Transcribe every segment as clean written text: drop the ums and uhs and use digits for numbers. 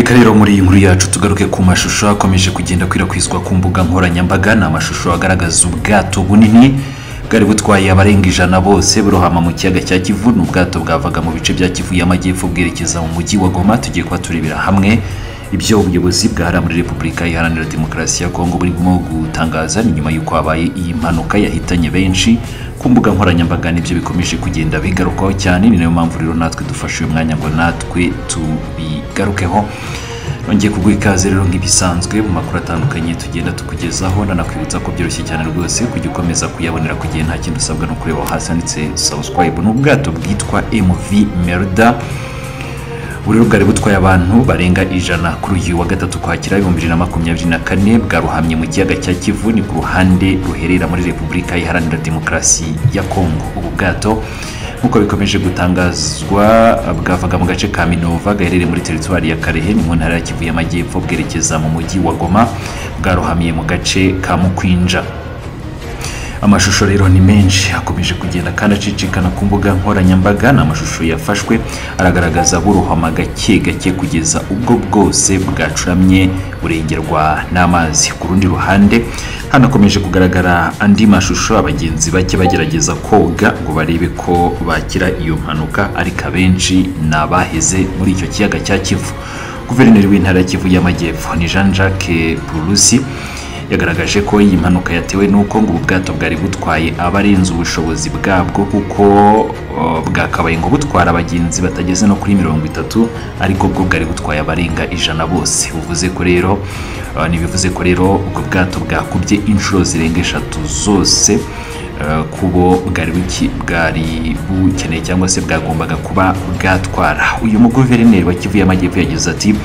reka rero muri iyi nkuru yacu tugaruke ku mashusho akomeje kugenda kwirakwizwa ku mbuga nkoranyambaga. Ni amashusho agaragaza ubwato bunini bwari butwaye abarenga 100 bose burohama mu kiyaga cya Kivu. N'ubwato bwavaga mu bice bya Kivu y'amajyepfo bwerekeza mu mujyi wa Goma. Tugiye kwa turebera hamwe ibyo ubuyobozi bwahara muri Repubulika Iharanira Demokarasi ya Kongo burimo gutangaza ni nyuma y'uko habaye iyi mpanuka yahitanye benshi ku mbuga nkoranyambaga. Nibyo bikomeje kugenda bigarukaho cyane, ni nayo mpamvu rero natwe dufashe uyu mwanya ngo natwe tubigarukeho. Nongeye kuguha ikaze rero nk'ibisanzwe mu makuru atandukanye tugenda tukugezaho. Nanakwibutsa ko byoroshye cyane rwose kujya ukomeza kuyabonera ku gihe nta kintu usabwa no kureba hasi handitse subscribe. N'ubwato bwitwa MV Merda buri bwari butwaye abantu barenga 100 kuri uyu wa gatatu kwakira 2024 bwaruhamye mu kiyaga cya Kivu, ni ku ruhande ruherera muri Repubulika Iharanira Demokarasi ya Kongo. Ubu bwato nkuko bikomeje gutangazwa bwavaga mu gace ka Minova gaherereye muri teritwari ya Karehe ni mu ntara ya Kivu y'amajyepfo bwerekeza mu mujyi wa Goma. Bwaruhamiye mu gace ka Mukwinja. Amashusho rero ni menshi akomeje kugenda kandi acicikana ku mbuga nkoranyambaga. N'amashusho yafashwe aragaragaza burohama gake gake kugeza ubwo bwose bwacuramye burengerwa n'amazi. Ku rundi ruhande hanakomeje kugaragara andi mashusho abagenzi bake bagerageza koga ngo barebe ko bakira iyo mpanuka, ariko abenshi nabaheze muri icyo kiyaga cya Kivu. Guverineri w'intara ya Kivu y'amajyepfo ni Jean-Jacques Purusi yagaragaje ko iyi mpanuka yatewe nuko ngo ubwato bwari butwaye abarenze ubushobozi bwabwo, kuko bwakabaye ngo butwara abagenzi batageze no kuri 30, ariko bwo bwari butwaye abarenga 100 bose. Bivuze ko rero ubwo bwato bwakubye inshuro zirenga 3 zose kubo bwari bukeneye cyangwa se bwagombaga kuba bwatwara. Uyu muguverineri wa Kivu y'amajyepfo yagize ati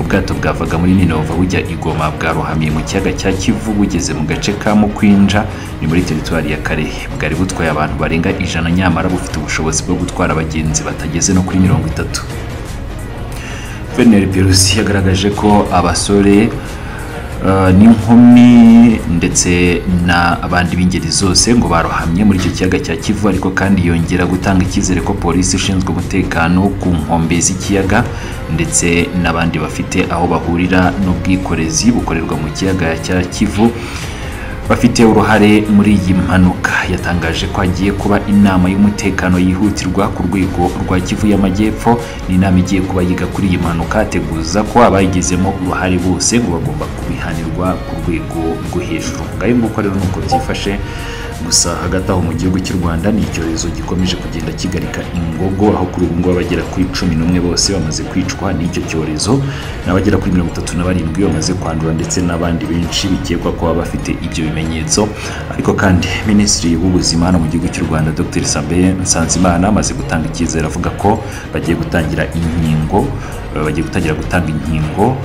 ubwato bwavaga muri Minova bujya i Goma bwarohamiye mu kiyaga cya Kivu bugeze mu gace ka Mukwinja ni muri teritwari ya Karehe. Bwari butwaye abantu barenga 100 nyamara bufite ubushobozi bwo gutwara abagenzi batageze no kuri 30. Guverineri Purusi yagaragaje ko abasore n'inkumi ndetse n'abandi b'ingeri zose ngo barohamye muri icyo kiyaga cya Kivu, ariko kandi yongera gutanga icyizere ko polisi ishinzwe umutekano ku nkombe z'ikiyaga ndetse n'abandi bafite aho bahurira n'ubwikorezi bukorerwa mu kiyaga cya Kivu bafite uruhare muri iyi mpanuka. Yatangaje ko hagiye kuba inama y'umutekano yihutirwa ku rwego rwa Kivu y'amajyepfo. Ni inama igiye kuba yiga kuri iyi mpanuka, ateguza ko abayigizemo uruhare bose ngo bagomba kubihanirwa ku rwego rwo hejuru. Ngayo nguko rero nuko byifashe. Gusa hagati aho mu gihugu cy'u Rwanda ni icyorezo gikomeje kugenda kigarika ingogo, aho kuri ubu ngubu abagera kuri 11 bose bamaze kwicwa n'icyo cyorezo, n'abagera kuri 37 bamaze kwandura, ndetse n'abandi benshi bikekwa ko baba bafite ibyo bimenyetso. Ariko kandi Minisitiri w'Ubuzima hano mu gihugu cy'u Rwanda Dr Sabin Nsanzimana amaze gutanga icyizere avuga ko bagiye gutangira gutanga inkingo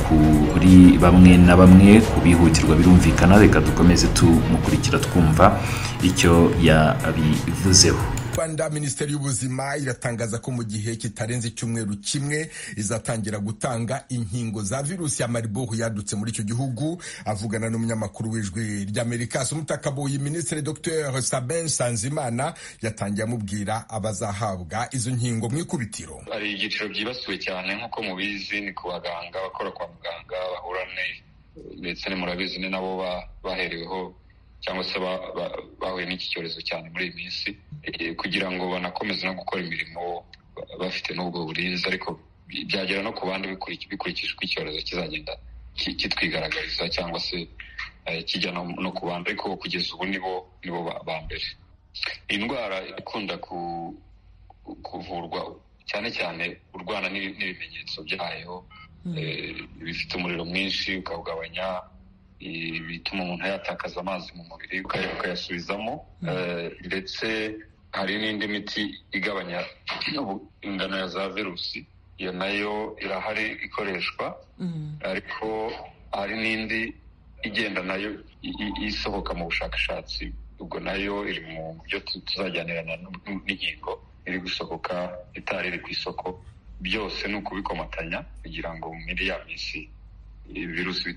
kuri bamwe na bamwe ku bihutirwa. Birumvikana, reka dukomeze tumukurikira twumva icyo yabivuzeho. Rwanda Minisiteri y'Ubuzima iratangaza ko mu gihe kitarenze icyumweru kimwe izatangira gutanga inkingo za virusi ya Marburg yadutse muri icyo gihugu. Avugana n'umunyamakuru w'Ijwi ry'Amerika Sumutakaboyi, Minisitiri Dr Sabin Nsanzimana yatangiye amubwira abazahabwa izo nkingo mu ikubitiro. Ari ibyiciro byibasiwe cyane nk'uko mubizi, ni ku baganga bakora kwa muganga bahurane, ndetse murabizi ni nabo bahereweho cyangwa se bahuye n'iki cyorezo cyane muri iyi minsi, kugira ngo banakomeze no gukora imirimo bafite n'ubwo burinzi. Ariko byagera no ku bandi bikurikije uko icyorezo kizagenda kitwigaragariza cyangwa se kijya no ku bandi, ariko kugeza ubu nibo ba mbere. Indwara ikunda kuvurwa cyane cyane urwana n'ibimenyetso byayo, bifite umuriro mwinshi ukawugabanya, bituma umuntu yatakaza amazi mu mubiri ukayasubizamo, ndetse hari n'indi miti igabanya ingano ya za virusi, iyo nayo irahari ikoreshwa. Ariko hari n'indi igenda nayo isohoka mu bushakashatsi, ubwo nayo iri mu byo tuzajyanirana n'inkingo iri gusohoka itari iri ku isoko. Byose ni ukubikomatanya kugira ngo muri ya minsi virusi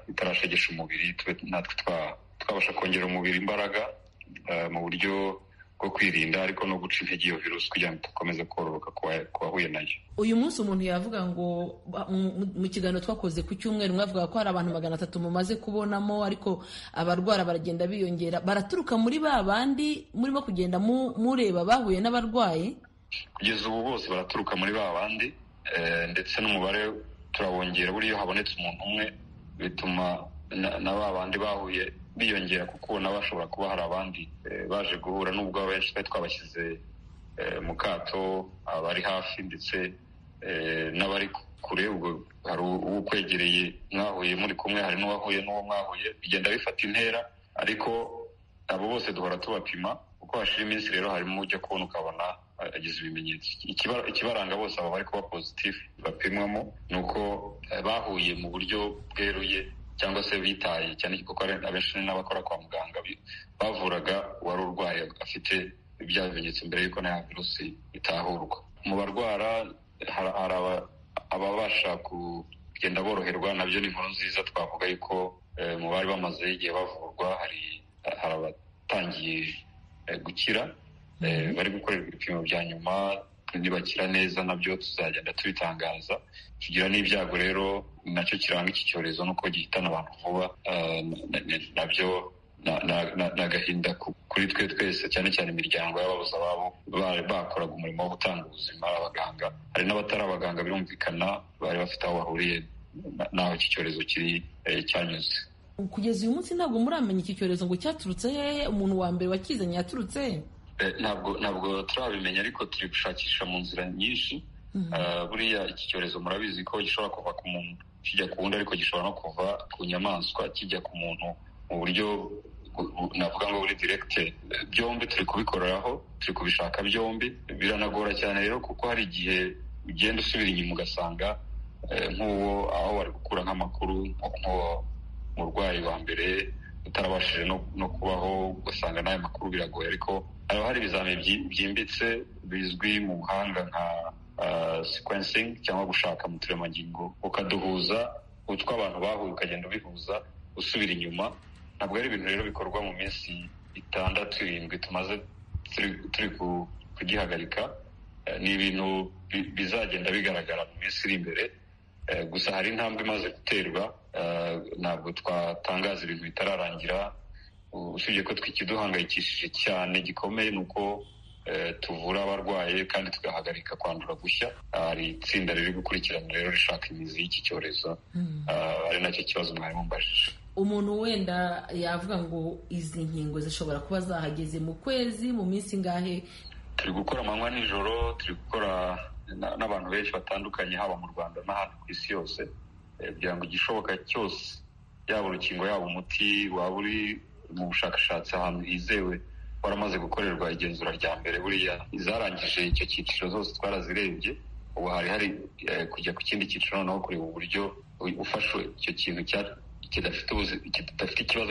bitarashegesha umubiri, natwe twabasha kongera umubiri imbaraga mu buryo bwo kwirinda ariko no guca intege iyo virusi kugira ngo idakomeze kororoka ku bahuye nayo. Uyu munsi umuntu yavuga ngo mu kiganiro twakoze ku cyumweru mwavuga ko hari abantu 300 mumaze kubonamo, ariko abarwara baragenda biyongera. Baraturuka muri ba bandi murimo kugenda mureba bahuye n'abarwayi? Kugeza ubu bose baraturuka muri ba bandi, ndetse n'umubare turabongera. Buriya habonetse umuntu umwe bituma na ba bandi bahuye biyongera, kuko ubona bashobora kuba hari abandi baje guhura, n'ubwo abenshi twari twabashyize mu kato, abari hafi ndetse n'abari kure. Ubwo hari ukwegereye mwahuye muri kumwe, hari n'uwahuye n'uwo mwahuye, bigenda bifata intera, ariko abo bose duhora tubapima. Uko hashira iminsi rero harimo ujya kubona ukabona agize ibimenyetso. Ikibaranga bose aba bari kuba positif bapimwamo ni uko bahuye mu buryo bweruye cyangwa se bitaye cyane, kuko abenshi n'abakora kwa muganga bavuraga uwari urwaye afite ibya bimenyetso mbere y'uko nta virusi itahurwa. Mu barwara hari ababasha kugenda boroherwa, nabyo ni inkuru nziza. Twavuga yuko mu bari bamaze igihe bavurwa hari abatangiye gukira, bari gukorerwa ibipimo bya nyuma. Nibakira neza nabyo tuzagenda tubitangaza. Tugira n'ibyago rero, nacyo kiranga iki cyorezo nuko gihitana abantu vuba. Nabyo n'agahinda kuri twe twese, cyane cyane imiryango y'ababuze ababo bakoraga umurimo wo gutanga ubuzima. Abaganga, hari n'abatari abaganga birumvikana, bari bafite aho bahuriye n'aho iki cyorezo kiri cyanyuze. Kugeza uyu munsi ntabwo muramenya iki cyorezo ngo cyaturutse hehe, umuntu wa mbere wakizanye yaturutse he? Ntabwo turabimenya, ariko turi gushakisha mu nzira nyinshi. Buriya iki cyorezo murabizi ko gishobora kuva ku muntu kijya ku wundi, ariko gishobora no kuva ku nyamaswa kijya ku muntu mu buryo navuga ngo buri direct. Byombi turi kubikoreraho, turi kubishaka byombi. Biranagora cyane rero, kuko hari igihe ugenda usubira inyuma ugasanga nk'uwo aho bari gukura nk'amakuru, nk'uwo murwayi wa mbere utarabashije no kubaho, ugasanga n'ayo makuru biragoye. Ariko haba hari ibizamini byimbitse bizwi mu buhanga nka sequencing, cyangwa gushaka mu turemangingo ukaduhuza utwo abantu bahuye, ukagenda ubihuza usubira inyuma. Ntabwo ari ibintu rero bikorwa mu minsi 6-7 tumaze turi kugihagarika. Ni ibintu bizagenda bigaragara mu minsi iri imbere. Gusa hari intambwe imaze guterwa. Ntabwo twatangaza ibintu bitararangira, usibye ko twikiduhangayikishije cyane gikomeye ni uko tuvura abarwaye kandi tugahagarika kwandura gushya. Hari itsinda riri gukurikirana rero rishaka imizi y'iki cyorezo, ari nacyo kibazo mwari mumbajije. Umuntu wenda yavuga ngo izi nkingo zishobora kuba zahageze mu kwezi, mu minsi ngahe? Turi gukora amanywa nijoro, turi gukora n'abantu benshi batandukanye, haba mu Rwanda n'ahandi ku isi yose, kugira ngo igishoboka cyose, yaba urukingo yaba umuti waba uri mu bushakashatsi ahantu hizewe waramaze gukorerwa igenzura rya mbere. Buriya izarangije icyo cyiciro zose twarazirebye. Ubu hari kujya ku kindi cyiciro noneho kureba uburyo ufashwe icyo kintu kidafite ikibazo